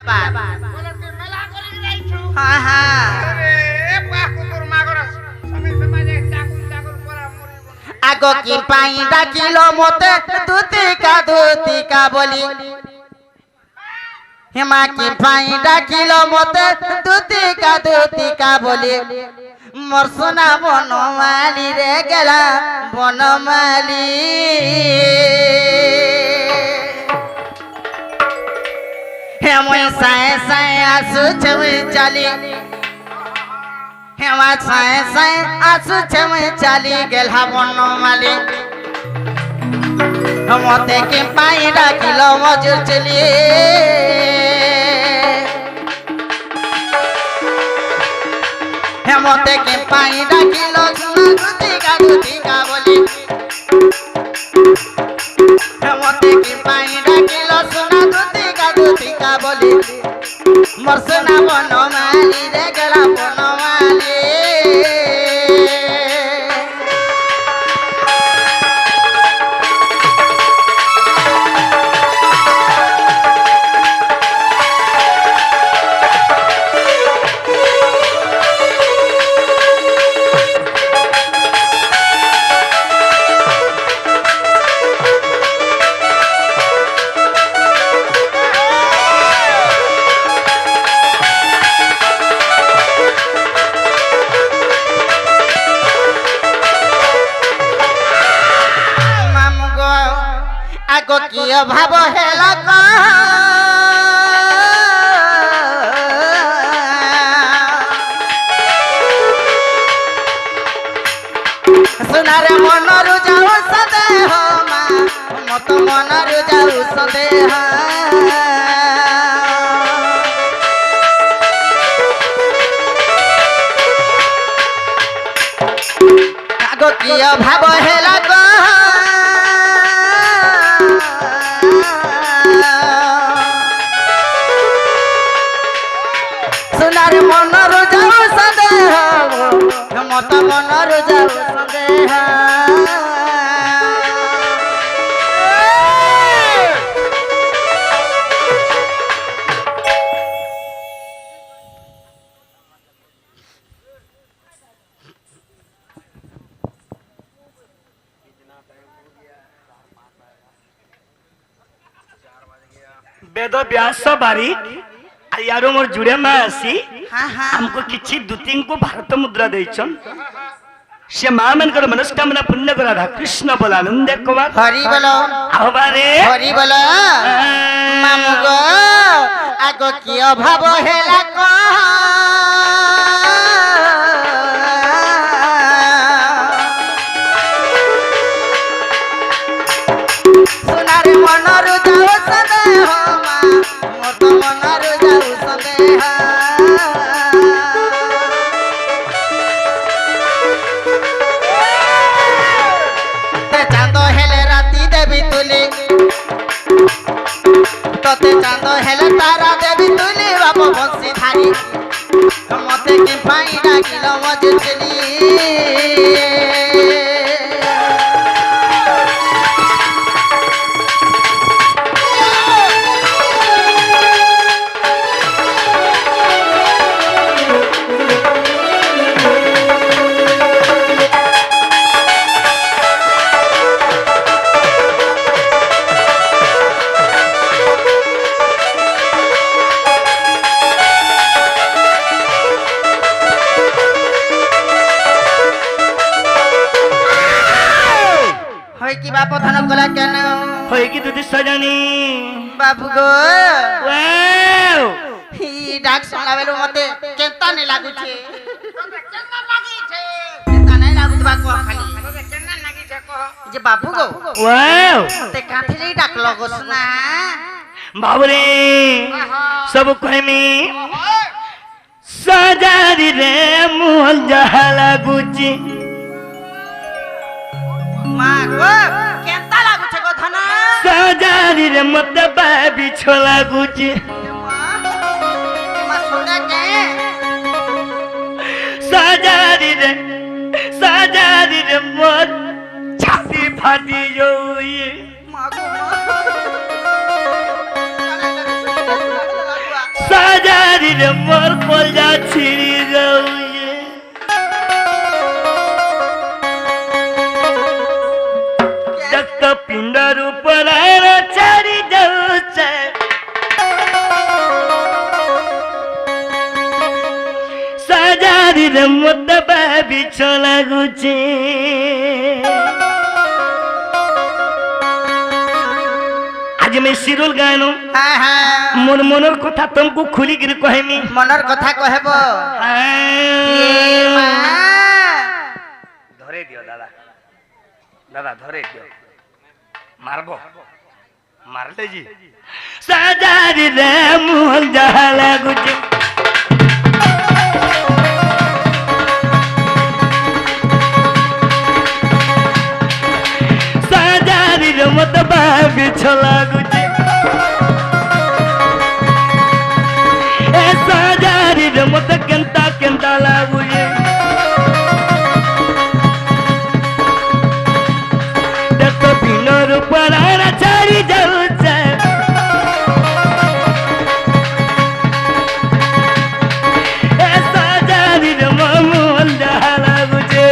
হ্যাঁ হ্যাঁ আগ কি পাই ডাকিল মতে দুতিকা বলি হেমা কি পাই ডাকিল মতে দুতিকা বলি মোর সোনা বনমালি রে গেলা বনমালি হেময় সায়ে সায়ে আসুছে চালি হেমা সায়ে সায়ে আসুছে চালি গেলা বনমালি মতে কি পাই ডাকিল মজুর চলি হেমতে কি পাই ডাকিল দুতিকা বলি হেমতে কি পাই ডাকিল সোনা দুতিকা বলি মোর সোনা বনমালি রে গেলা বনমালি ভাব হেলা সোনারে মনরু যাও সদেহ মা মত মনরু যাও সদেহ আগ কি ভাব হেলা সোনার মনর যাও সদেহ মত মনর যাও সদেহ বেদ ব্যাস বাড়ি यारो मोर जुड़े में आसी हमको किछि दुतिंग को भारत मुद्रा देइछन से मां मन कर मनस्कामना पुण्य कर राधा कृष्ण बोलानंद कुमार हरि बोलो आबारे हरि बोलो मामु गो आगो की अभाव हेला को सोनारे मनरु जाओ सदेह मा मोर तो मनरु जाओ सदेह ते चांद हेले राती देवी तुली तोते चांद हेले तारा देवी तुली बाप बंसी धारी मते की पाई डाकिल मजे चली की बाप धन गला केन होय की तुदी सजनी बाबू गो वाओ ही डाक सुनला बेलो मते केंता नै लागु छे केंता लागि छे केंता नै लागु बा को खाली केंता लागि छे को जे बाबू गो वाओ ते काथिली डाक लगो सुना बाबरे सब कहमी सजारी रे मोहन जहाला गुची मां गो केंता लागु छे गो धन सजारी रे मते बाबी छोला गुची मां सुना के सजारी रे मत छाती फाटी जोई রে মোর কলজা ছিড়ি যাউছে রক্ত পিণ্ডর উপর ছাড়ি যাউছে সাজারিরে মত বিছ লাগুছে আজ আমি সিরুল গানো হ্যাঁ হ্যাঁ মোর মনের কথা তোমাকে খুলি করে কহেমি মনের কথা কহেব ধরে দিও দাদা দাদা ধরে দিও মারবো মারলে জি সাজারি রে মোহন যাহা লাগুছে সাজারির মত বিছ লাগুছে এ সাজারির মত কেন্তা কেন্তা লাগুছে দেখ পিনর উপর ছাড়ি যাউছে এ সাজারির মন যাহা লাগুছে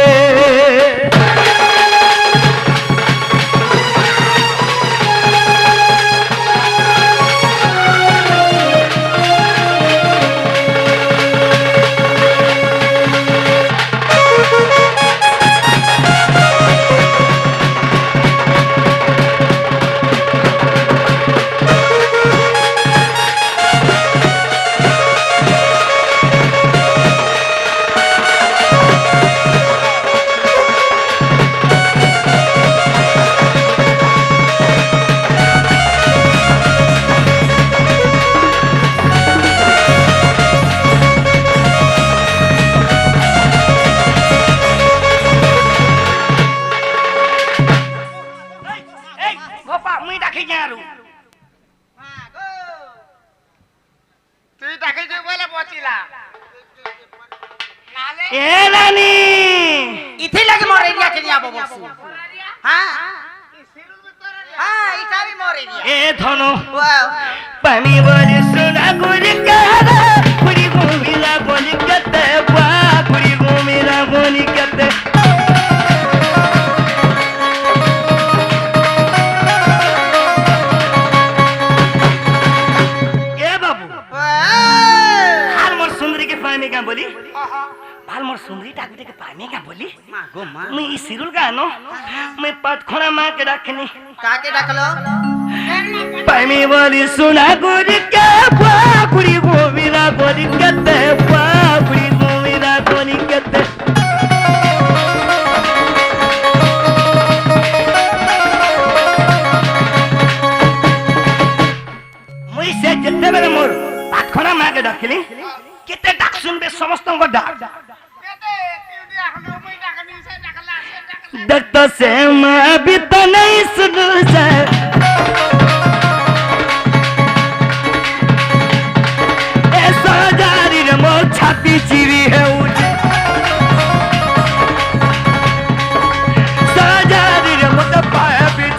তুই তাকে যে বলে বচিলা নালে এ রানী ইথি লাগে মোর এরিয়া কে নিয়া ববসু হ্যাঁ হ্যাঁ ইটা भी মোর এরিয়া এ ধন ওয়াও পানি বলি সোনা গুরি কারা গুরি গোমিলা বলি কতে বা গুরি গোমিলা বলি কতে এ বাবু আর মোর সুন্দরী के पानी का बोली भाल मोर सुंदरी टाकू के पानी का बोली মা গো মা मैं ई सिरुल गानो मैं पात खोना मां के रखनी কাকে ডাকলো पानी बोली सुना गुरी के बा गुरी गोमिला बोली कते बा गुरी गोमिला बोली कते मुई से जते बेले मोर पात खोना मां के रखनी केते डाक सुनबे समस्त को डाक डॉक्टर से मैं भी तो नहीं सुन जाए ऐसा जारी रे मोर छाती चिरी है साजारी रे मोर पाया भी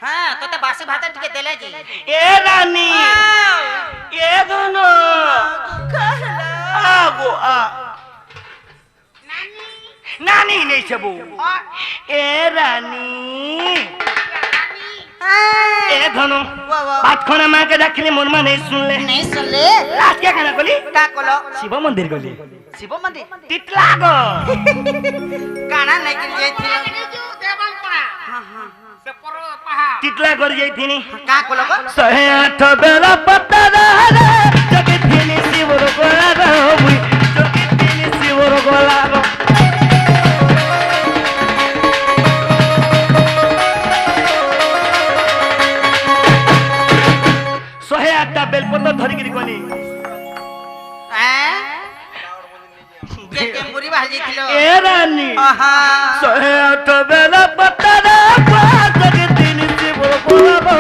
हाँ तो बासी भात टिके देले जी ए रानी ए दोनो आगो आ नानी नानी नहीं छबो ए रानी ए धनो बात खोना मां के रखले मन में नहीं सुन ले नहीं सुन ले लास्ट কে কেন কলি কা কলো শিব মন্দির গলি শিব মন্দির টিটলা গো কানা নাই কি যাইছিল টিটলা করে যাইতিনি কা কলো গো 108 বেলা পতরা রে জগতিনি শিবর গোলা রে মুই জগতিনি শিবর গোলা রে 108টা বেলপত্র ধরি গিরি গলি কে টেম্পুরি বাহার যাইছিল এ রানী আহা 108 বেলা পতরা জগতিনি শিবর গোলা রে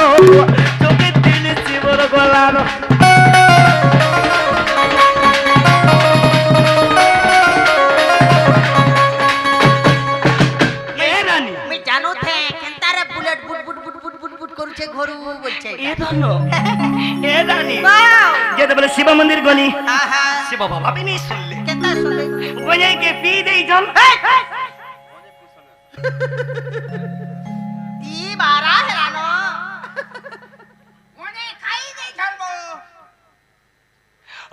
জগতিনি শিবর গোলা রে আমি জানো থে কেনতারে বুলেট বুট বুট বুট বুট বুট বুট করছে ঘরু বলছে এ ধন্য এ রানী वाओ যেতে বলে শিব মন্দির গনি आहा শিব বাবা भी नहीं सुन ले केता सुनले गने के पी दे जन ती बारा हेरानो कोने खाई दे छलबो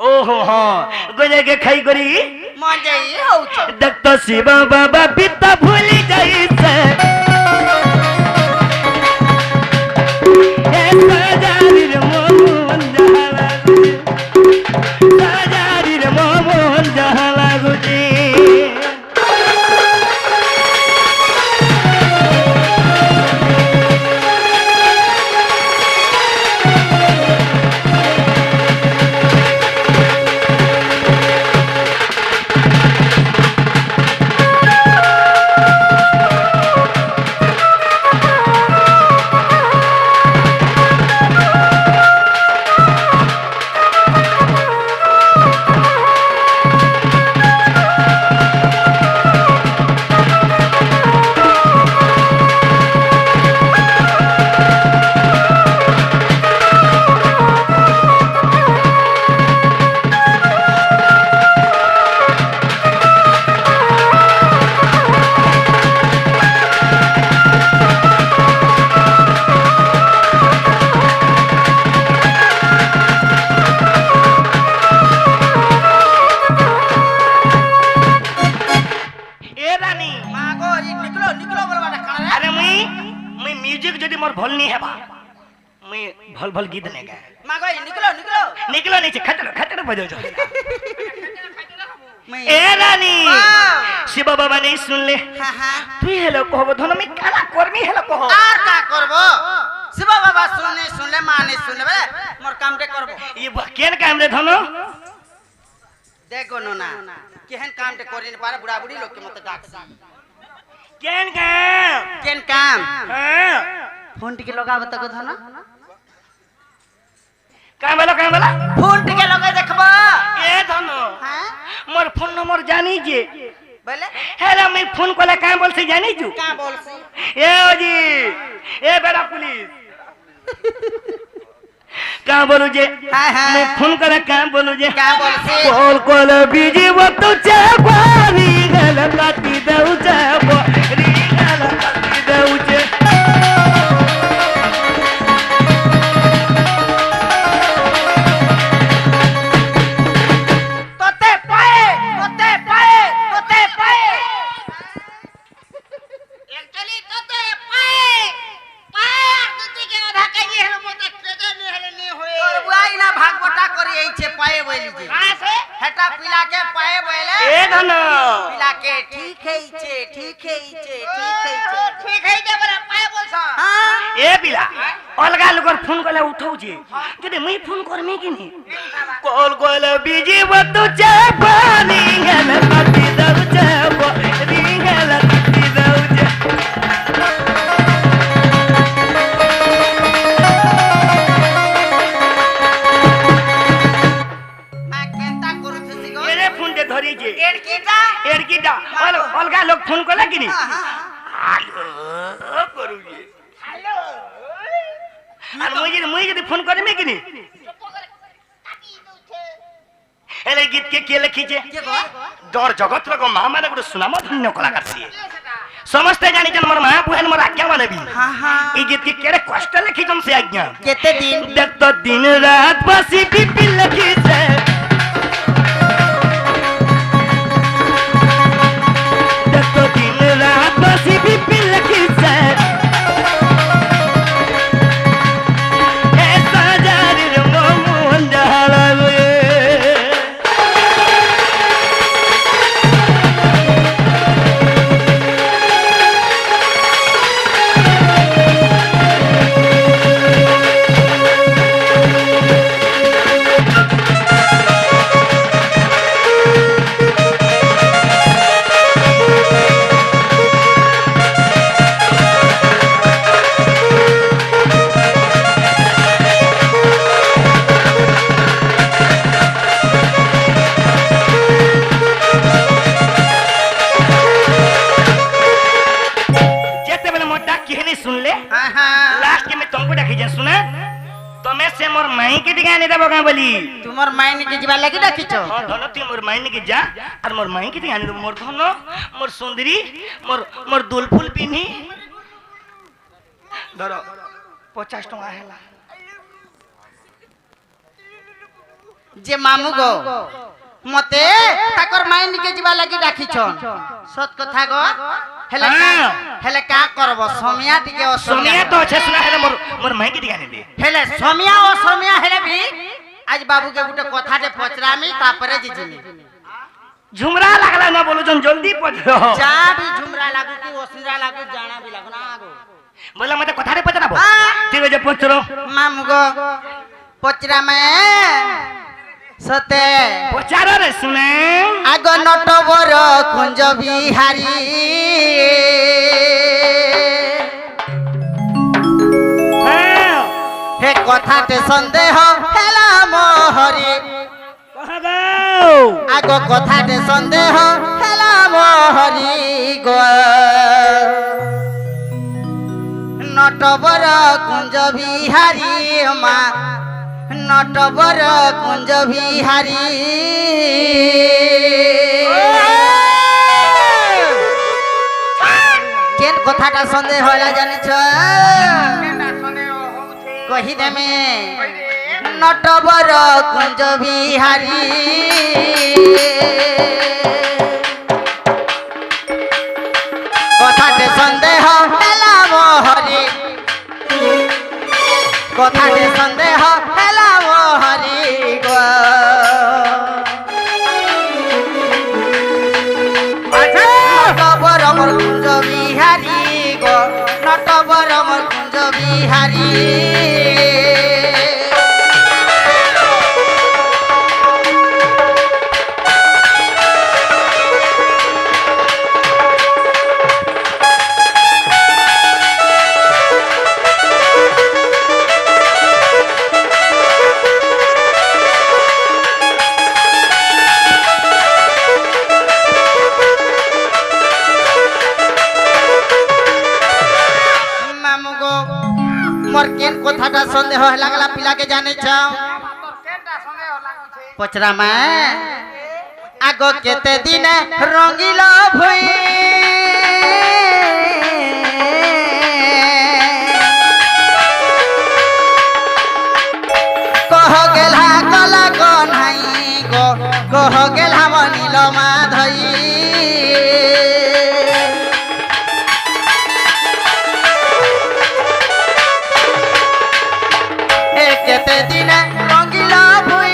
ओहो हां गने के खाई करी मजे होछ देख तो शिव बाबा पिता भूली जाई से ए सजारी रे मोहन जहाला सजारी रे मोहन जहाला गुजी भल भल गीत ने गाए मागो निकलो निकलो निकलो नीचे खटर खटर बजो जो मैं ए रानी शिव बाबा नहीं सुन ले हां हां तू हेलो कहबो धन में काला कर्मी हेलो कहो आर का करबो शिव बाबा सुनले माने सुनबे मोर काम रे करबो ये केन काम रे धन देखो नोना केहन काम रे करिन पारे बुढ़ा बुढ़ी लोग के मत डाक केन काम हां फोन टिके लगाव त धन काम वाला फोन टिके लगा देखबो ए धन हां मोर फोन नंबर जानी जे बोले हेला मैं फोन कोला काम बोल से जानी तू का बोल से ए ओजी ए बेड़ा पुलिस का बोलू जे मैं फोन करा काम बोलू जे का बोल से बोल कोल बीजी वो तो चावारी गल काटी दऊ चाबो री गल काटी दऊ जे तोते पाए एक्चुअली तोते पाए तुती के आधा कही हेलो मत ट्रेडे ने हेले ने होए और बुआई ना भागवटा करी एई छे पाए बोली जे कहां से हेटा पिला के पाए बोले ए धन पिला के ठीक है बरा पाए बोलसा हां ए बिला अलगा लोगर फोन कोला उठाउ जे जदे मैं फोन करमी कि नी कॉल कोला बीजी वो तो चावारी गल काटी दऊ चाबो री गल काटी दऊ जे मैं केंता करू थी गो मेरे फोन दे धरी जे एड़कीटा अलगा लोग फोन कोला कि नी हां हेलो करू जे हेलो আর মুই যদি ফোন করে মে কিনি এলে গীত কে লিখিছে के गो দর জগত রগ মা মানে গুলো সুনাম ধন্য কলাকার সিয়ে সমস্ত জানিছেন মোর মা বুহেন মোর আজ্ঞা মানবি हां हां এই গীত কে কেড়ে কষ্ট লিখিছন সে আজ্ঞা केते दिन দেখ তো দিন রাত বসি পিপি লিখিছে আনি দেব কাঁ বলি তোমার মাইনি কি যাবার লাগি ডাকিছ ধন তুই মোর মাইনি কি যা আর মোর মাই কি আনি দেব মোর ধন মোর সুন্দরী মোর দুলফুল পিনি ধর 50 টাকা হেলা যে মামু গো মতে তাকর মাইনি কে যাবার লাগি ডাকিছ সত কথা গো হেলে কা করব সমিয়া টিকে সোনিয়া তো আছে শুনা হেলে মোর মাই কি আনি দে হেলে সমিয়া ও সমিয়া হেলে ভি আজ বাবু কে গুটে কথাতে পচরামি তারপরে জিজিনি ঝুমরা লাগলা না বলুছন জলদি পচরো যা ভি ঝুমরা লাগু কি ওসিরা লাগু জানা ভি লাগু না গো বললা মতে কথাতে পচরাবো ঠিক আছে পচরো মামু গো পচরামে সতে পচারো রে শুনে আগ নটবর কুঞ্জ বিহারী হে কথাতে সন্দেহ হেলা মোহরি আগ কথাতে সন্দেহ হেলা মোহরি গো নটবর কুঞ্জ বিহারী মা নটবর কুঞ্জ বিহারী কেন কথাটা সন্দেহ হইলা জানিছ কহি দেমে নটবর কুঞ্জ বিহারী কথাতে সন্দেহ হেলা মোহরি কথাতে সন্দেহ হেলা মোহরি গো নটবর মোর কুঞ্জ বিহারী গো নটবর মোর কুঞ্জ বিহারী মোর কেন কথাটা সন্দেহ লাগলা পিলাকে জানে চাও পচরা মা আগ কেতে দিনে রঙ্গিল ভুই কহ গেলা গলা গনাই গো কহ গেলা বনিল মাধই কেতে দিনে রঙ্গিল ভুই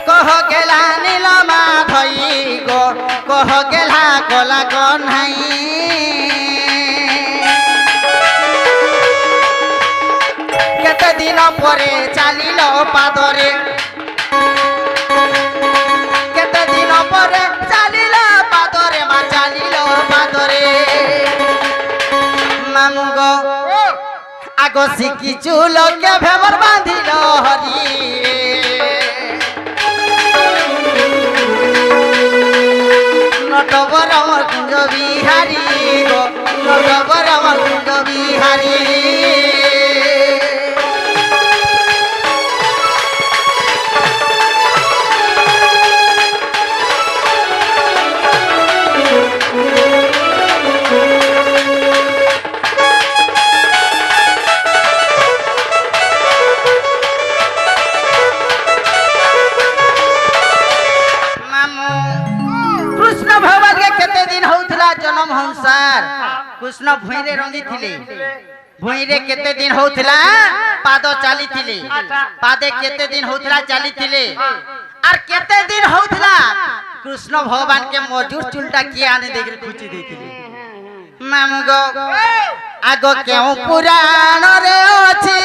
কহ গেলা নীল মাধই গো কহ গেলা কলা কন্হাই কেতে দিন পরে চালিল পাদরে কেতে দিন পরে চালিল পাদরে মা চালিল পাদরে মামু গো আগ শিখিছু লোকে ভেবর বাঁধিল হরি নটবর মোর কুঞ্জ বিহারী গো নটবর মোর কুঞ্জ বিহারী জনম সংসার কৃষ্ণ ভুঁইরে রঙি থিলে ভুঁইরে কেতে দিন হউଥିଲା পাদ চালি থিলে পাদে কেতে দিন হউଥିଲା চালি থিলে আর কেতে দিন হউଥିଲା কৃষ্ণ ভগবান কে মজুর চুলটা কিয়ে আনি দেখি খুঁচি ଦେଇଥିଲେ মামু গো আগ কেউ পুরাণ রে ଅଛି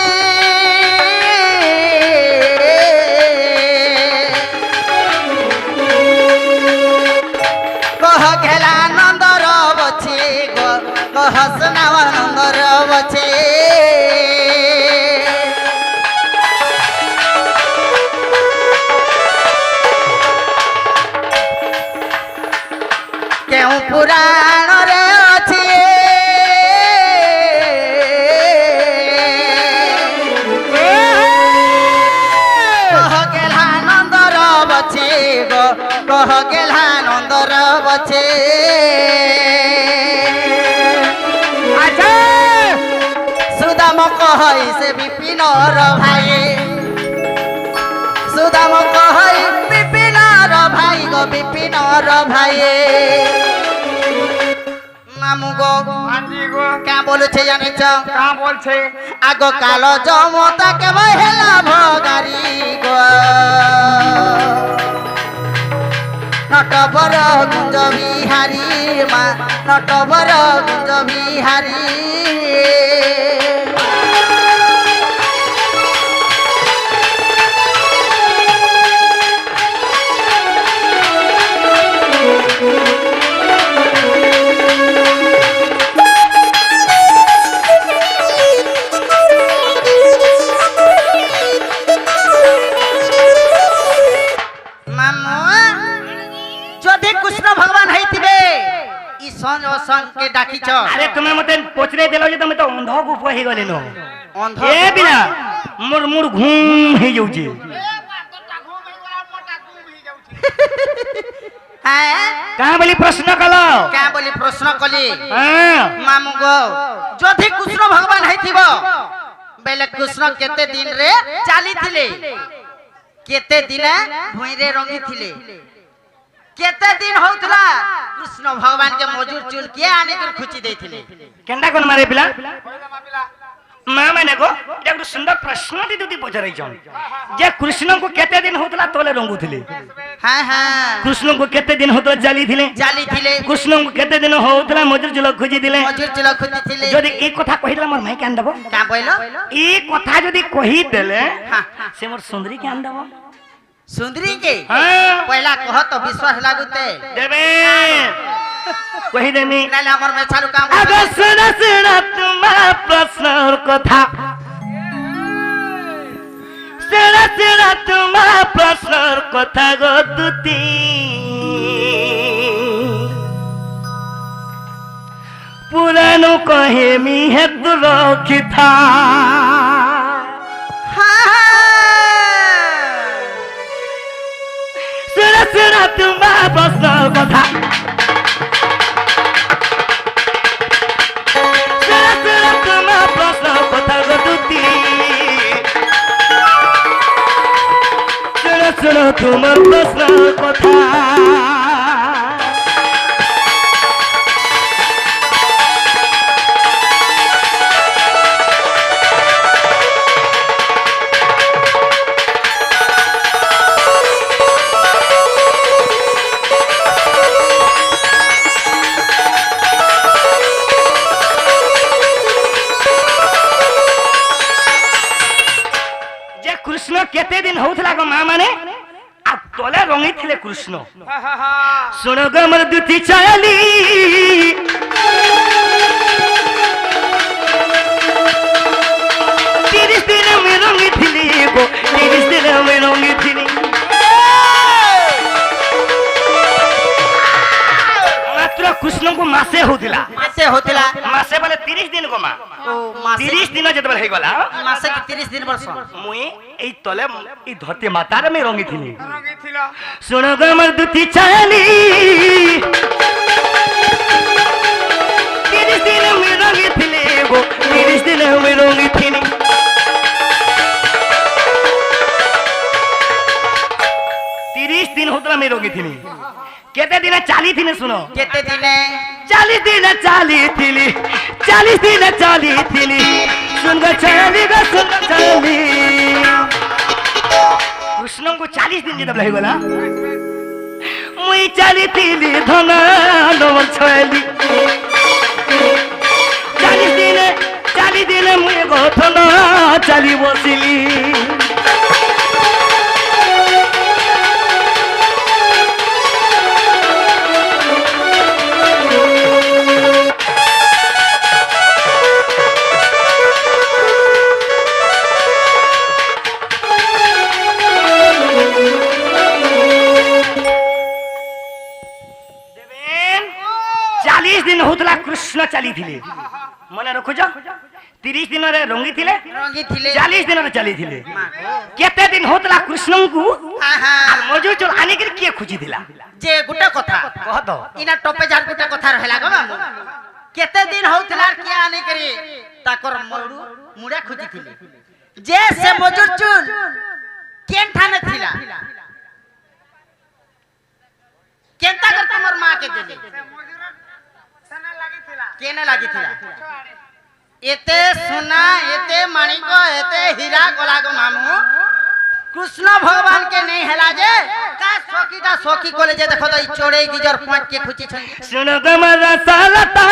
কহ ঘেলা নন্দর বছে গো কহ সুনাও নন্দর বছে কেউ পুরাণ রে ଅଛି कह गेला नंदर बचे अच्छा सुदाम कहई से विपिन भाई सुदाम कहई विपिन भाई गो विपिन भाई मामू गो क्या बोलছে জানিছ कहाँ बोल छे আগ কাল জমতা কে হেলা ভগারি গো নটবর গুঞ্জ বিহারী মা নটবর গুঞ্জ বিহারী যদি কৃষ্ণ ভগবান হইতিবে ই সঞ্জ সঞ্জ কে ডাকিছ अरे तुम्हें मते पोचरे देलो जे तुम तो अंध गुफ हो गले नो अंध ए बिना मोर मोर घूम हे जाउची হ্যাঁ कहाँ बोली प्रश्न कलो क्या बोली प्रश्न कली हां मामू गो যদি কৃষ্ণ ভগবান হইতিব বেলে কৃষ্ণ কেতে দিন রে চালি থিলে কেতে দিনে ভুইরে রঙি থিলে केते दिन होतला कृष्ण भगवान के मजूर चुल के आने कर खुची देथिले केंदा कोन मारे पिला मां माने को एटा एक सुंदर प्रश्न दी दुदी पचराई छन जे कृष्ण को केते दिन होतला तोले रंगु थिले हां हां कृष्ण को केते दिन होतला जाली थिले जाली थिले कृष्ण को केते दिन होतला मजूर चुल खुजी दिले मजूर चुल खुजी थिले जदी एक कथा कहिला मोर माई के आन दबो का बोलो ई कथा जदी कहि देले हां से मोर सुंदरी के आन दबो सुंदरी के हां पहला कह तो विश्वास लागुते देबे कहि देमी नाले हमर में चालू काम अगर सुना सुना तुम्हारा प्रश्न और कथा सुना सुना तुम्हारा प्रश्न और कथा गो दुती पुरानो कहे मी है दुरोखी था सुना सुना तुम्हारा प्रश्न और कथा सुनो तुम्हार प्रश्न कथा कृष्ण केते दिन होतला गो मां माने आ तोले रंगी थिले कृष्ण सुनो गो मोर दुती चाली 30 दिन में रंगी थिली गो 30 दिन में रंगी थिली मात्र कृष्ण को मासे होतिला मासे बोले 30 दिन गो मा ओ मासे 30 दिन जतबे हे गला मासे के 30 दिन वर्ष मुई এই তলে এই ধরতে মাতার মে রঙি থিলি শুনো গো আমার দুটি চালি 30 দিন মে রঙি থিলি গো 30 দিন মে রঙি থিলি 30 दिन होतला मে রঙি থিলি কেতে দিনে চালি থিনে শুনো केते दिने 40 दिन चाली थीली 40 दिन चाली थीली सुन गो चाली कृष्ण को 40 दिन जब रही गला मुई चाली थीली धना नवर छली 40 दिन मुई गथना चाली बसिली दिन होतला कृष्ण चली थिले मने रखो जा 30 दिन रे रंगी थिले रंगी थिले 40 दिन रे चली थिले केते दिन होतला कृष्ण को और मजूर चल आने के किए खुजी दिला जे गुटे कथा कह दो इना टपे जार गुटे कथा रहला गो केते दिन होतला किया आने करी ताकर मुड़ा खुजी थिले जे से मजूर चुल केन ठाने थिला केनता कर तमर मां के देले सना लागी थिला केने लागी थिला एते सोना एते माणिक एते हीरा गलागो मामू कृष्ण भगवान के नहीं हेला जे का सौकी कोले जे देखो तो चोड़े गिजर पांच के खुची छन सुनो गमरा सालता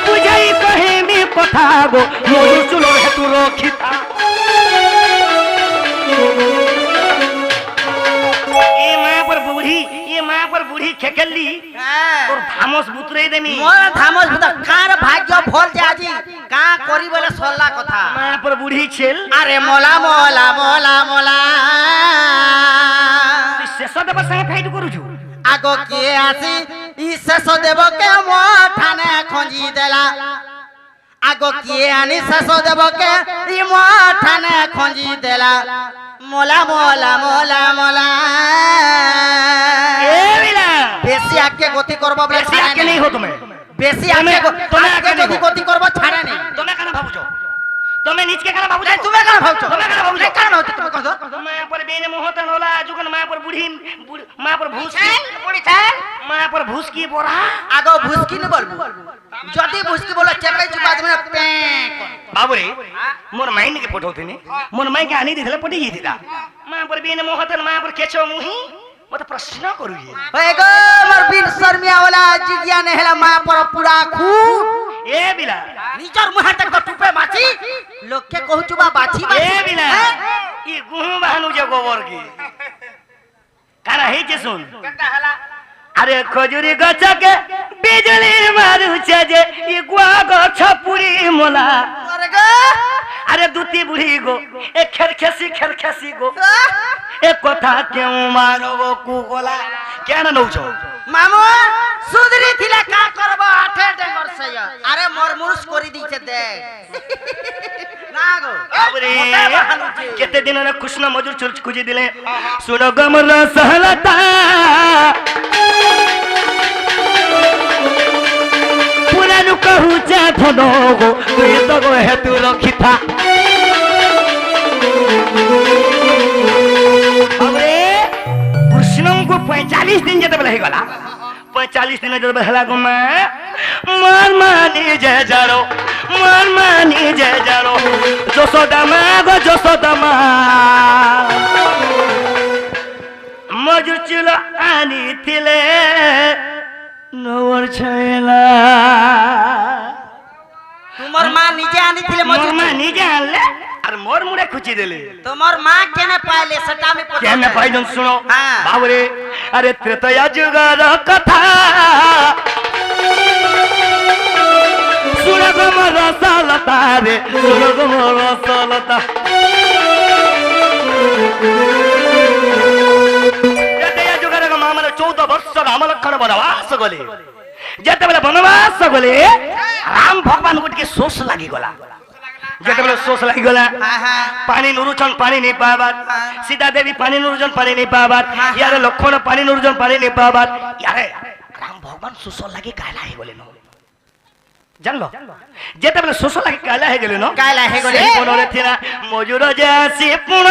बुझाई कहे मी कथा गो मोर चुलो हे तू रखिता ये मां पर बूढ़ी खेकली और धामस बुतरे देमी मोर धामस बुत कार भाग्य भोल जे आजी का करी बोले सोल्ला कथा मां पर बूढ़ी छेल अरे मोला मोला मोला मोला शेष देव संगे फाइट करू छु आगो किए आसी ई शेष देव के मो ठाने खंजी देला आगो किए आनी शेष देव के ई मो ठाने खंजी देला मोला मोला मोला मोला ए बिला बेसी आके गति करबो बले बेसी आके नहीं हो तुम्हें बेसी आके गति करबो छाड़े नहीं तुम्हें काना भाबुजो तुम्हें नीच के काना भाबुजो तुम्हें काना भाबुजो तुम्हें काना भाबुजो काना होते तुम कह दो मां पर बेने मोहतन होला जुगन मां पर बूढ़ी मां पर भूस बूढ़ी छान मां पर भूस की बोरा आगो भूसकी न बोलबो जदी भूसकी बोलो चेपे चुपाद में पे बाबूरे मोर माइन के फोटो थेने मोर माइ के आनी दिथले पटी दिला मां पर बेने मोहतन मां पर केचो मुही मत प्रश्न करू ये ओए गो मोर बिन शर्मिया वाला जिगिया ने हेला मां पर पूरा खूब ए बिला निचर मुहा तक तो टुपे माची लोग के कहू चुबा बाछी ए बिला ई गुहू बहानु जे गोबर की काना हे जे सुन केता हला अरे खजूरी गछ के बिजली मारू छे जे ई गुआ गछ पुरी मोला अरे गो अरे दूती बुढ़ी गो ए खेरखेसी गो ए कथा क्यों मारो गो कुगोला क्या ना नौचो मामू सुधरी थिला का करबो आठे डेंगर से अरे मोर मुरुस कोरी दीचे दे ना गो अरे केते दिन रे कृष्ण मजूर चुल खुजी दिले सुनो गमरा सहलता पुरानु कहू जा थनो गो तू तो गो हे तू रखिथा अरे कृष्ण को 45 दिन जते बले गला 45 दिन जते बहला गो मार मानी जय जारो मार मानी जय जारो जसोदा मां गो जसोदा मां मजूर चुल आनी थिले नवर छैला तुमर मां निजे आनी थिले मोर मां निजे आनले और मोर मुड़े खुची देले तुमर मां केने पाइले सटा में पता केने पाइलन सुनो हां बाबरे अरे त्रेतया जुगर कथा सुनो गो मोर सालता रे सुनो गो मोर सालता त्रेतया जुगर का मामले 14 वर्ष राम लक्ष्मण वनवास गले जेते बेले वनवास गले राम भगवान गुट के सोच लागी गला जेते बेले सोच लागी गला पानी नुरुचन पानी नहीं पाबात सीता देवी पानी नुरुचन पानी नहीं पाबात यारे लक्ष्मण पानी नुरुचन पानी नहीं पाबात यारे राम भगवान सोच लागी काला है बोले नो जानलो जेते बेले सोच लागी काला है गेले नो काला है गोले कोनरे थिना मजूर जासी पुण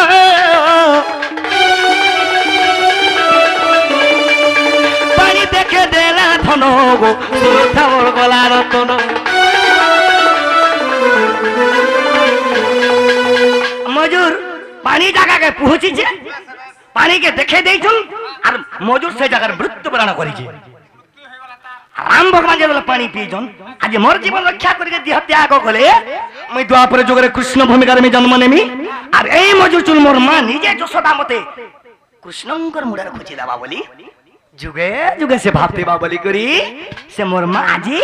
पानी देखे देला धनो गो सुरथा मोर गला रतन मजूर पानी जगह के पहुंची जे पानी के देखे दे छन और मजूर से जगह मृत्यु वरण करी जे राम भगवान जे पानी पी जन आज मोर जीवन रक्षा करके देह त्याग गले मैं द्वापर जुगरे कृष्ण भूमिका में जन्म नेमी और ए मजूर चुल मोर मां निजे जसोदा मते कृष्णंकर मुड़े खुची दाबा बोली जुगे जुगे से भापते बाबली करी से मोर मां जी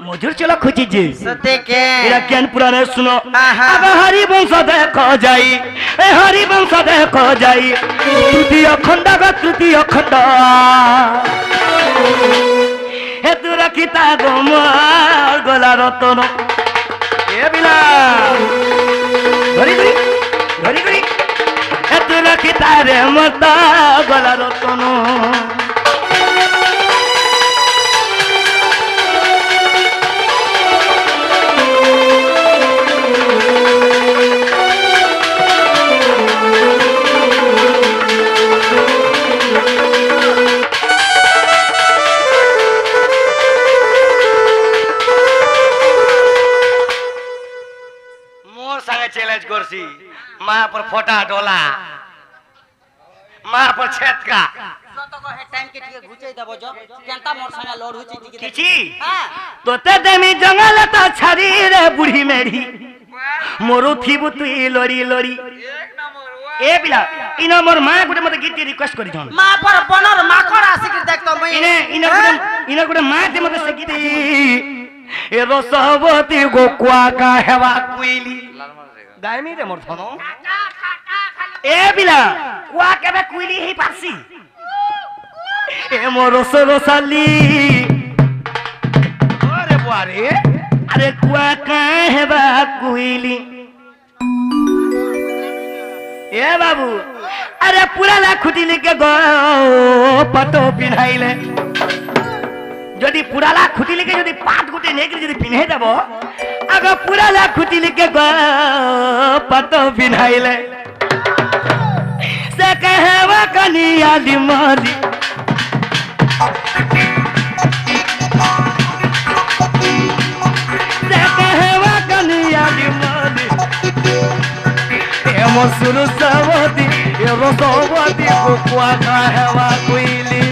मजूर चलो खुची जी सते के एरा ज्ञान पुराण सुनो अब हरि वंश देखो जाई ए हरि वंश देखो जाई तृतीय खंड হেতু রখিতা গোমর গলা রতন এ বিনা ধরি ধরি ধরি ধরি হেতু রখিতা রে মতা গলা রতন চ্যালেঞ্জ করছি মা पर ফটা ডলা মা पर छेदका তো কো হে টাইম কে টিকে ঘুচাই দেব জ কেনতা মোর সঙ্গে লড় হইছি টিকে কিছি হ্যাঁ তোতে দেমি জঙ্গল তা ছাড়ি রে বুড়ি মেরি মোরু থিবু তুই লড়ি লড়ি এক নম্বর এ বিলা ইন মোর মা গুটে মতে গীত রিকোয়েস্ট করি জন মা পর বনর মাকড় আসি কি দেখতো মই ইনে গুটে মা তে মতে সে গীত এ রসবতী গোকুয়া কা হেবা কুইলি গায়মি রে মোর থনো এ বিলা কুয়া কেবে কুইলি হি পারছি এ মোর রসরসালি ওরে বুয়ারে আরে কুয়া কা হেবা কুইলি এ বাবু আরে পুরালা খুটিলি কে গো পাটো পিনাইলে যদি পুরালা খুটিলিকে যদি পাট গুটে নেকি যদি পিনে দেব আগ পুরালা খুটিলিকে গ পাটো পিনাইলে সে কহেবা কনিয়া লিমালি সে কহেবা কনিয়া লিমালি এ মসুর সবদি এ রসবদি কুয়া কহেবা কুইলি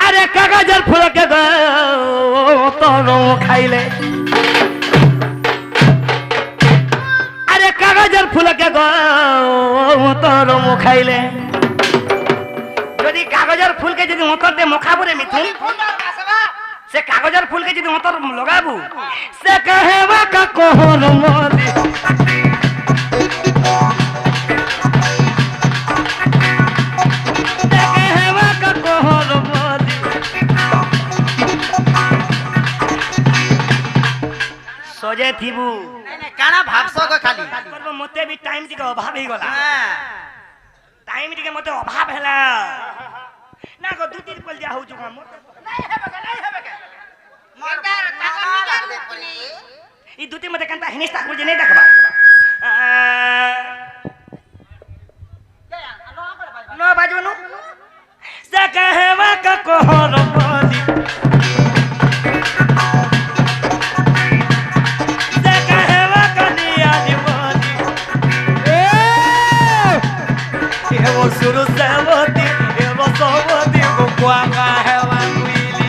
अरे कागजर फूल के तोरो खाइले अरे कागजर फूल के तोरो खाइले যদি কাগজের ফুলকে যদি মতর দে মখাবুরে মিথুন সে কাগজের ফুলকে যদি মতর লগাবু সে কহেবা কা কোহর মদি सोजे थीबू नहीं काना भाबसो को खाली करबो मते भी टाइम टिके अभाव ही गला हां टाइम टिके मते अभाव हैला ना को दू तीन पल जा हो जुगा नहीं हेबे के मर्दार ताकत निकाल दे पुनी ई दू तीन मते कंता हिनिस्ता को जे नहीं देखबा नो बाजू नु से कहवा का कोहर बोली Suru sawati, ewa sawati, gua kahewa kuili.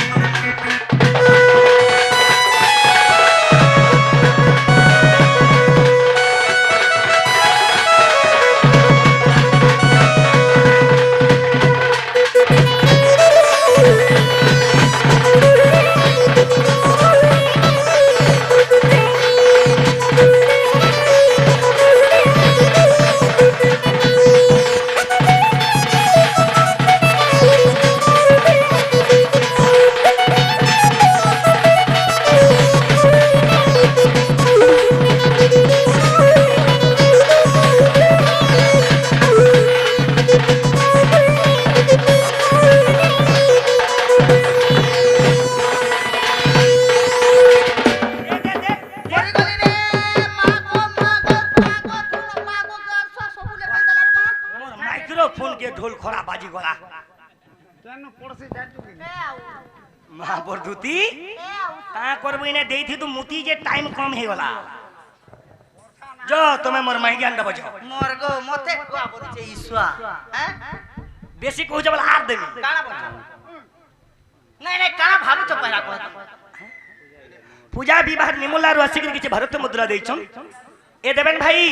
जो तुम्हें मोर माई ज्ञान दबो जाओ मोर गो मते कुआ बोलछे ईश्वा हैं बेसी कहू जबल हार देबी काना बोल नहीं नहीं काना भाबु तो पहिला कह पूजा विवाह निमला रसी किछि भारत मुद्रा देइछन ए देवेन भाई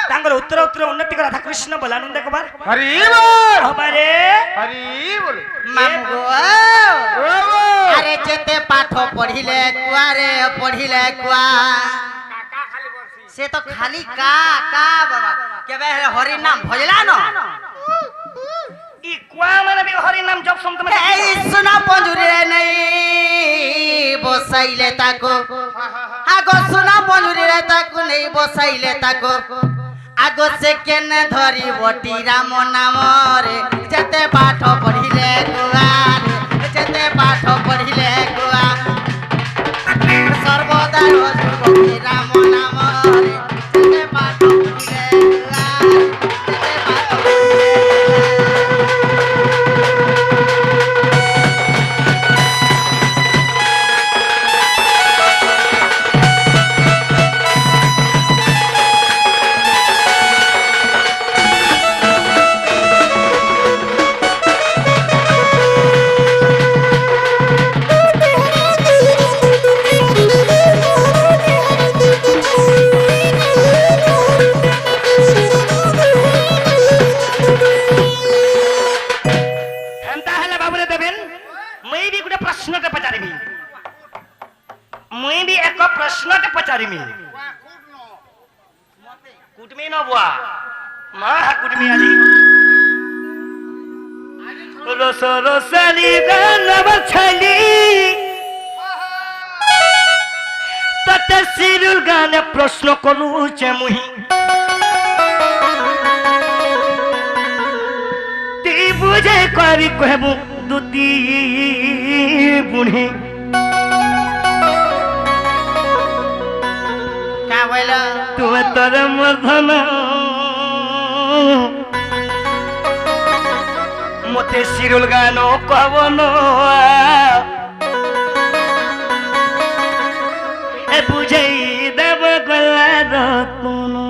तांगर उत्तर उत्तर उन्नति कर राधा कृष्ण बोलानंद कुमार हरि बोल हमारे हरि बोल मामू गो अरे जेते पाठ पढ़िले कुआरे पढ़िले कुआ से तो खाली का बाबा केबे हरि नाम भजला न ई कुआ माने भी हरि नाम जप सुन तुम ए सुना पंजुरे नहीं बसाइले ताको आगो सुना पंजुरे ताको नहीं बसाइले ताको आगो से केने धरी बटी राम नाम रे जेते पाठ पढ़िले कुआ जेते पाठ पढ़िले कुआ सर्वदा रोज बटी राम नाम रे जेते पाठ पढ़िले कुआ जेते पाठ हेंता हला बाबुरे देबेन मैं भी गुटे प्रश्नटे पचारिबी मैं भी एक प्रश्नटे पचारिबी कुटमी न बुआ मा कुटमी आली रस रसली गानब छली तते सिरुल गाने प्रश्न करूचे मुही ती बुझे करी कहबू दुती बुढ़ी का बोला तुम्हें तर मधन मते सिरुल गानो कहबनो ए बुझे देव गला रतनो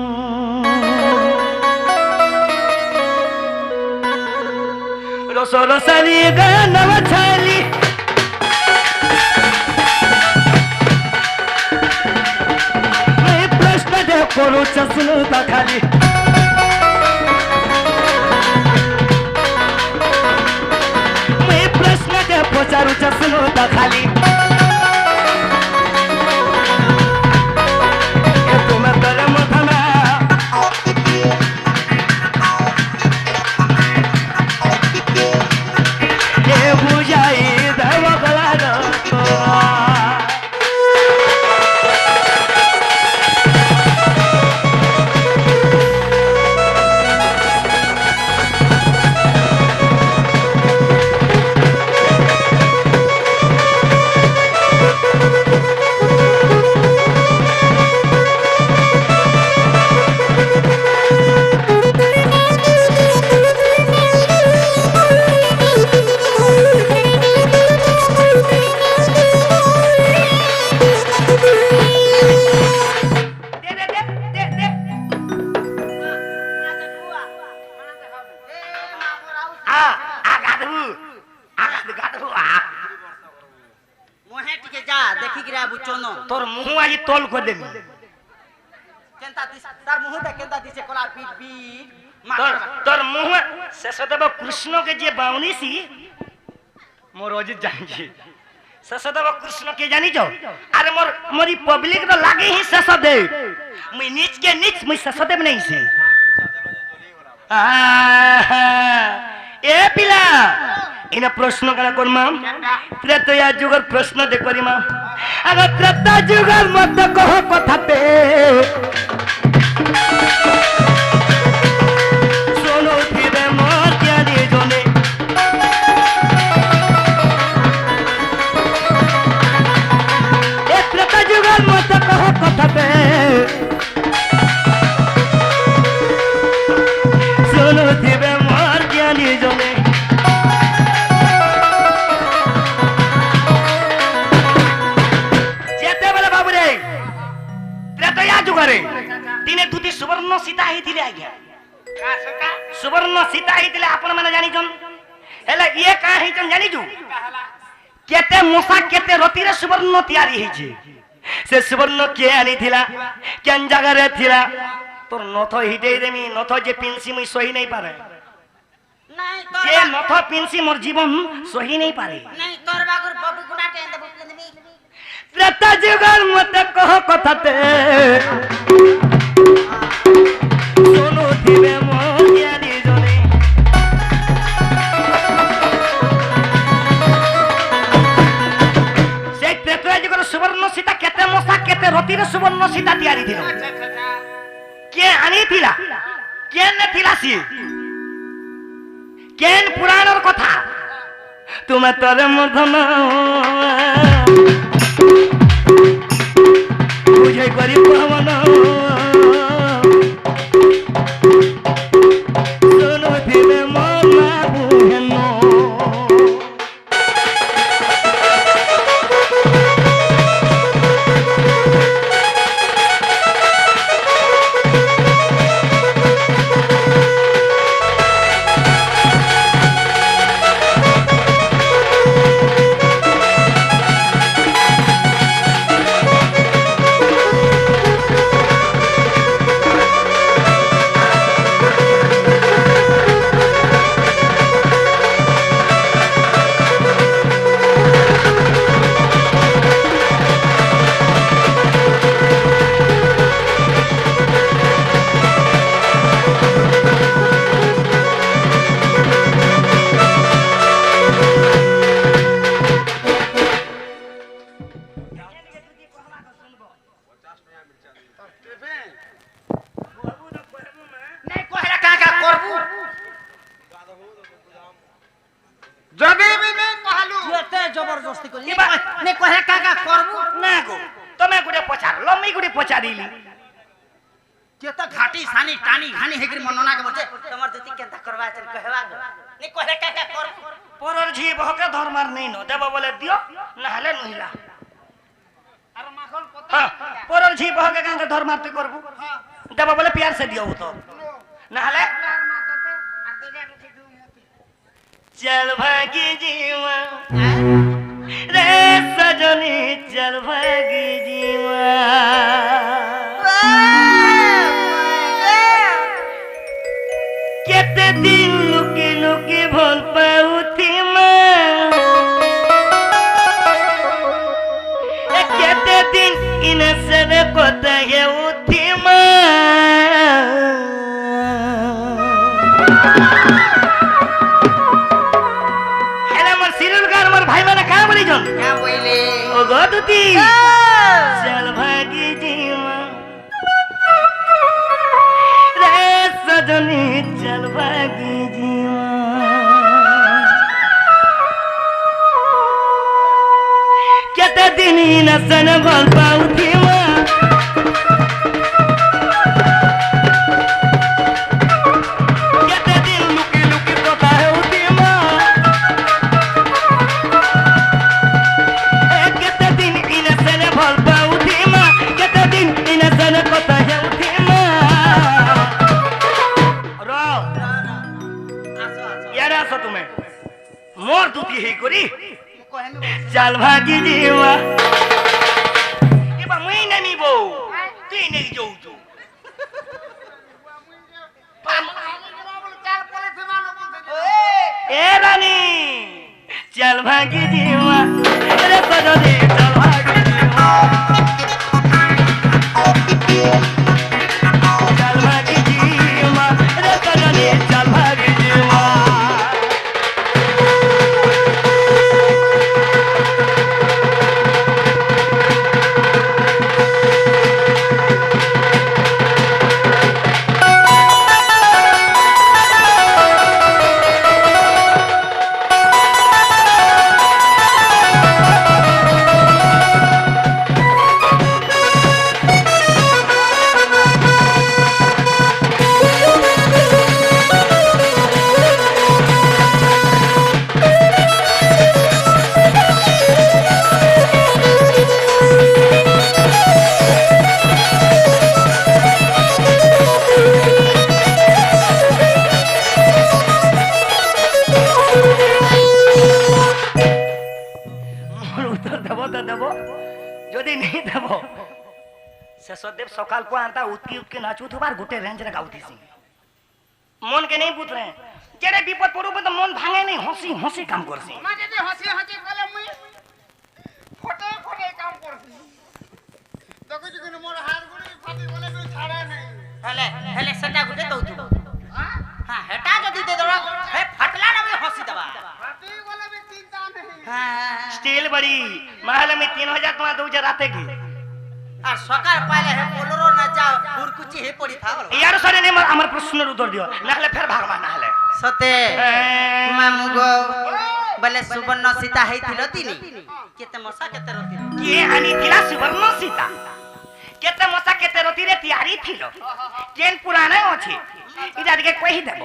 रस रसाली गानव छाली मैं प्रश्न दे करू चसनु त खाली मैं प्रश्न दे पचारू चसनु त खाली ए तुम तर मथना ए बुझाई देव गला मोहे टिके जा देखि गिरा बुचनो तोर मुंह आज तोल को देमी केनता दिस तार मुंह दे केनता दिसे कोला पीट पीट तोर तोर मुंह ससदेव कृष्ण के जे बावनी सी मोर अजित जानी ससदेव कृष्ण के जानी जो अरे मोरी पब्लिक तो लागे ही ससदेव मैं नीच के नीच मैं ससदेव नहीं सी ए पिला इन प्रश्न करा कर माम त्रेतया जुगर प्रश्न दे करी माम अगर त्रेता जुगर मत कहो कथाते सोनो फिरे मोर क्या दिए जोने ए त्रेता जुगर मत कहो कथाते सोनो फिरे मोर क्या दिए जोने जुगारे ହେଇଛନ୍ ହେଲେ ଇଏ କାଁ ହେଇଛନ୍ ଜାଣିଛୁ କେତେ ମଶା କେତେ ରତିରେ ସୁବର୍ଣ୍ଣ ତିଆରି ହେଇଛି ସେ ସୁବର୍ଣ୍ଣ କିଏ ଆଣିଥିଲା କେନ୍ ଜାଗାରେ ଥିଲା তোর নথ হিটেই দেমি নথ যে পিনসি মুই সহি নাই পারে নাই যে নথ পিনসি মোর জীবন সহি নাই পারে নাই তোর বাগুর বাবু গুনা টেন দেব তুমি ত্রেতা যুগর মত কহ কথাতে শোনো দিবে মজিয়ানি জনে সেই ত্রেতা যুগর সুবর্ণ সীতা কেতে মশা কেতে রতির সুবর্ণ সীতা তিয়ারি দিল কে আনিଥିଲା কেন ଥିଲା ସିଏ কেন পুরাণর কথা তুমি তরে মধন বুঝে করি পবন শোনো দিবে মনা বুহেন জবরদস্তি করি নে কহে কাকা করবু না গো তুমি গুড়ে পচার লম্মি গুড়ে পচারিলি কে তো ঘাটি সানি টানি ঘানি হেগির মননা কে বলছে তোমার দুতি কেনতা করবা আছে কহেবা নে কহে কাকা করবু পরর ঝি বহকে ধর্মার নেই ন দেব বলে দিও না হলে নহিলা আর মাখন পতা পরর ঝি বহকে কাকে ধর্মার্থ করবু দেব বলে প্যার সে দিও তো না হলে चल भागी जीवा रे सजनी चल भागी जीवा केते दिन लुकी लुकी भल पाउथी केते दिन इन सने कोता है उथी भाई मैंने कहा बोली जन क्या बोले ओ गोदती चल भागी जीवा रे सजनी चल भागी जीवा केते दिन न सन भल पाउथी केते दिन लुकी लुकी कोता है उथी मोर दुती हे करी चल भागी जीवा एबा मुई ननी बो तुई नहीं जाऊ तू ए रानी चल भागी जीवा रे सजनी चल भागी जीवा चल भागी जीवा रे सजनी चल भागी जीवा দেব যদি নেই দেব শেষদেব সকাল পো আনতা উতকি উতকি নাচুথবার গোটে রেঞ্জরে গাউথিছি মন কে নেই বুঝ রে যেরে বিপদ পড়ুব তো মন ভাঙে নেই হসি হসি কাম করছি মা যদি হসি হসি বলে মুই ফটে ফটে কাম করছি দেখো যদি মোর হাত গুড়ি ফাটি বলে তুই ছাড়ে নাই হেলে হেলে সেটা গুটে দউতু হ্যাঁ হেটা যদি দে দরা হে ফাটলা না আমি হসি দেবা ফাটি বলে भी চিন্তা নাই হ্যাঁ স্টিল বড়ি মাহলে মে 3000 টাকা দউছে রাতে কি আর সকাল পাইলে হে बोलेरो না যাও হুরকুচি হে পড়ি থাও ইয়ার সরে নে আমার প্রশ্নের উত্তর দিও নাহলে ফের ভাগবা নাহলে সতে মামু গো বলে সুবর্ণ সীতা হেইছিল তিনি কেতে মশা কেতে রতি কে আনি দিলা সুবর্ণ সীতা কেতে মশা কেতে রতি রে তৈয়ারি থিল কেন পুরাণে আছে ইটা দিকে কই দেব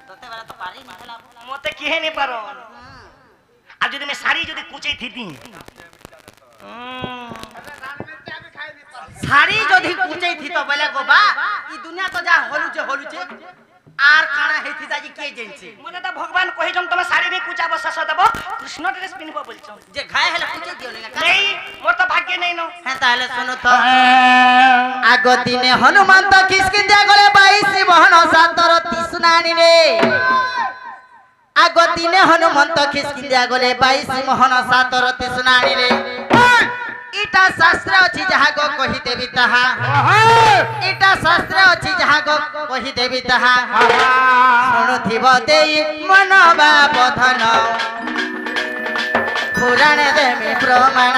ততে বেলা তো পারি না হলা মতে কিহে নি পারো আর যদি মে শাড়ি যদি কুচাই থিতি শাড়ি যদি কুচাই থিতো বলে গো বা ই দুনিয়া তো যা হলুছে আর কানা হেথি যাজি কে জানছে মনে তো ভগবান কহিছন তুমি শাড়ি নি কুচা বসাস দেব কৃষ্ণ ড্রেস পিনবো বলছন যে ঘায়ে হেলে কুচাই দিও না নেই মোর তো ভাগ্যে নেই নো হ্যাঁ তাহলে শুনো তো আগ দিনে হনুমন্ত কিষ্কিন্ধ্যা গলে 22 বহন সাতর তিসুনানি রে আগ দিনে হনুমন্ত কিষ্কিন্ধ্যা গলে 22 মোহন সাতর তিসুনানি রে ইটা শাস্ত্র ଅଛି যাহাগো কহি দেবি তাহা ইটা শাস্ত্র ଅଛି যাহাগো কহি দেবি তাহা শুনুথিব দেই মনবা বধন পুরাণ দেমি প্রমাণ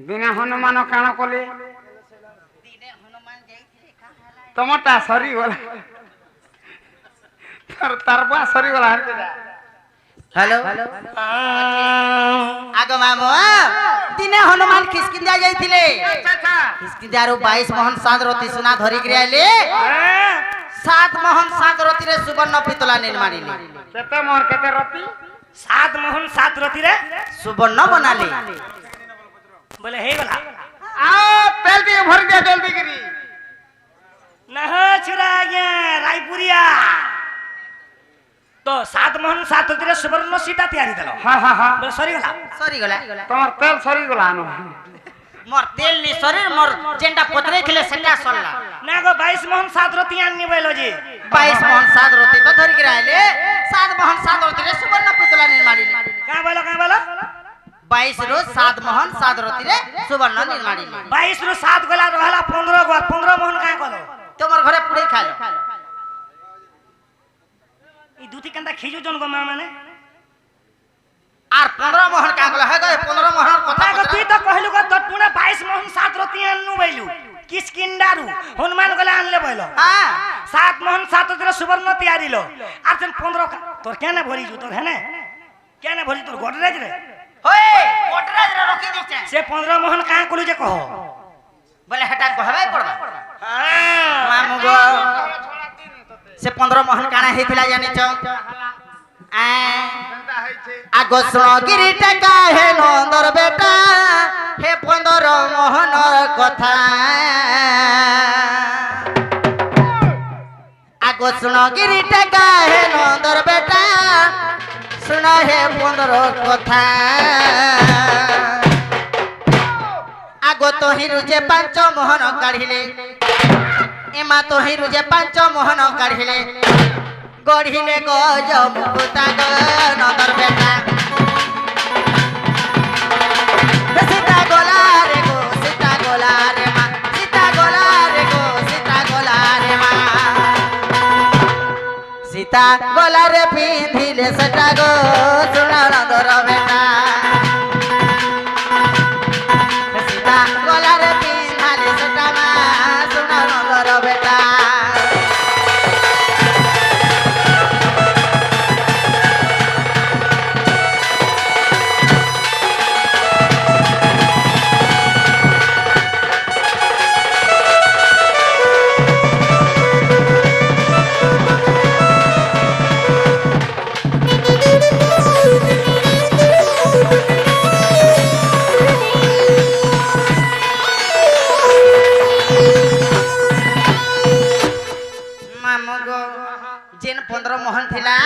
দিনে হনুমান কাণ কলে তোমারটা সরি গলা তার বা সরি গলা হ্যালো আগো মামু দিনে হনুমান কিষ্কিন্ধ্যা যাইଥିଲେ কিষ্কিন্ধ্যাରୁ 22 মোহন সাত রতি সোনা ধরি গিয়ে আইলে 7 মোহন সাত রতিরে সুবর্ণ পিতলা নীল মারিলে কেতে মোহন কেতে রতি 7 মোহন 7 রতি রে সুবর্ণ বনালে বলে হে গলা আ তেল দিয়ে ভরি দে জলদি করি না ছুরা আগে রায়পুরিয়া তো 7 মোহন 7 রতি রে সুবর্ণ সীতা তৈয়ারি দিল হ্যাঁ হ্যাঁ হ্যাঁ বলে সরি গলা তোমার তেল সরি গলা আনো মোর তেল নি শরীর মোর যেটা পতরে ছিলে সেটা সরলা না গো 22 মোহন 7 রতি আননি বইলো জি 22 মোহন সাত রতি তো ধরি গিয়ে আইলে 7 মোহন সাত রতিরে সুবর্ণ পিতলা নীল মারিলে কা বলো 22 রো 7 মোহন সাত রতিরে সুবর্ণ নীল মারিলে 22 রু 7 গলা রহলা 15 গো 15 মোহন কা কলো তোমার ঘরে পুড়ে খাইলো ই দুটি কান্দা খিজু জন গো মা মানে আর 15 মোহন কা গলা হে গো 15 মোহন কথা না গো তুই তো কহিলু গো তোর পুনা 22 মোহন 7 রতি আননু বইলু কিষ্কিন্ধারু হনুমান গলে আনলে বইলো হ্যাঁ 7 মোহন 7 রতি সুবর্ণ তৈয়ারিলো আর তেন 15 তোর কেনে ভরি জু তোর হেনে কেনে ভরি তোর গডরেজ রে होय कोटराज रे रखी दिछे से 15 मोहन का कलु जे कहो बोले हटा कहबे पड़बा हां मामू गो से 15 मोहन काना हेतिला जानि छ आ आगो सुणगिरी टका हे नंदर बेटा हे 15 मोहन कथा आगो सुणगिरी टका हे नंदर बेटा सुन हे 15 कथा आगो तो हिरुजे 5 मोहन काढिले एमा तो हिरुजे 5 मोहन काढिले गढिले गज मुकुता ग नंदर बेटा सीता गोला रे गो सीता गोला रे मा सीता गोला रे गो सीता गोला रे मा सीता गोला रे पिंधिले सटा गो सुन नंदर बेटा सीता गोला रे पिंधाले सटा मा सुन नंदर बेटा जेन 15 मोहन थिला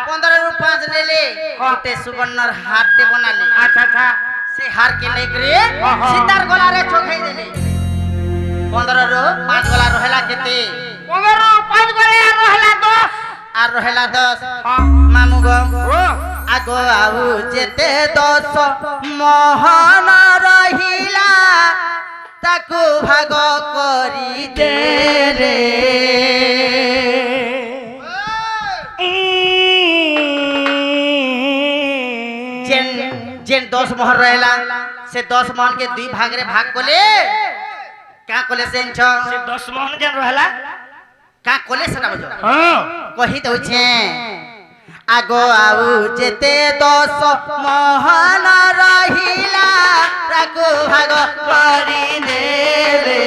15 रु 5 लेले गोटे सुवर्णर हार टे बनाले अच्छा अच्छा से हार के लेकरे सीतार गला रे ठोकाई देले 15 रु 5 गला रहला केते 15 5 गले আর রহেলা 10 हां মামু গো ओ আগো আউ যেতে 10 মোহন রহিলা তাকু ভাগ করি দে রে जेन जेन 10 मोहर रहेला से 10 मोहन के दुई भाग रे भाग कोले का कोले सेन छ से 10 मोहन जन रहला का कोले सेना बजो हां कहि दउ छे आगो आउ जेते 10 मोहन रहिला ताकू भाग करी देले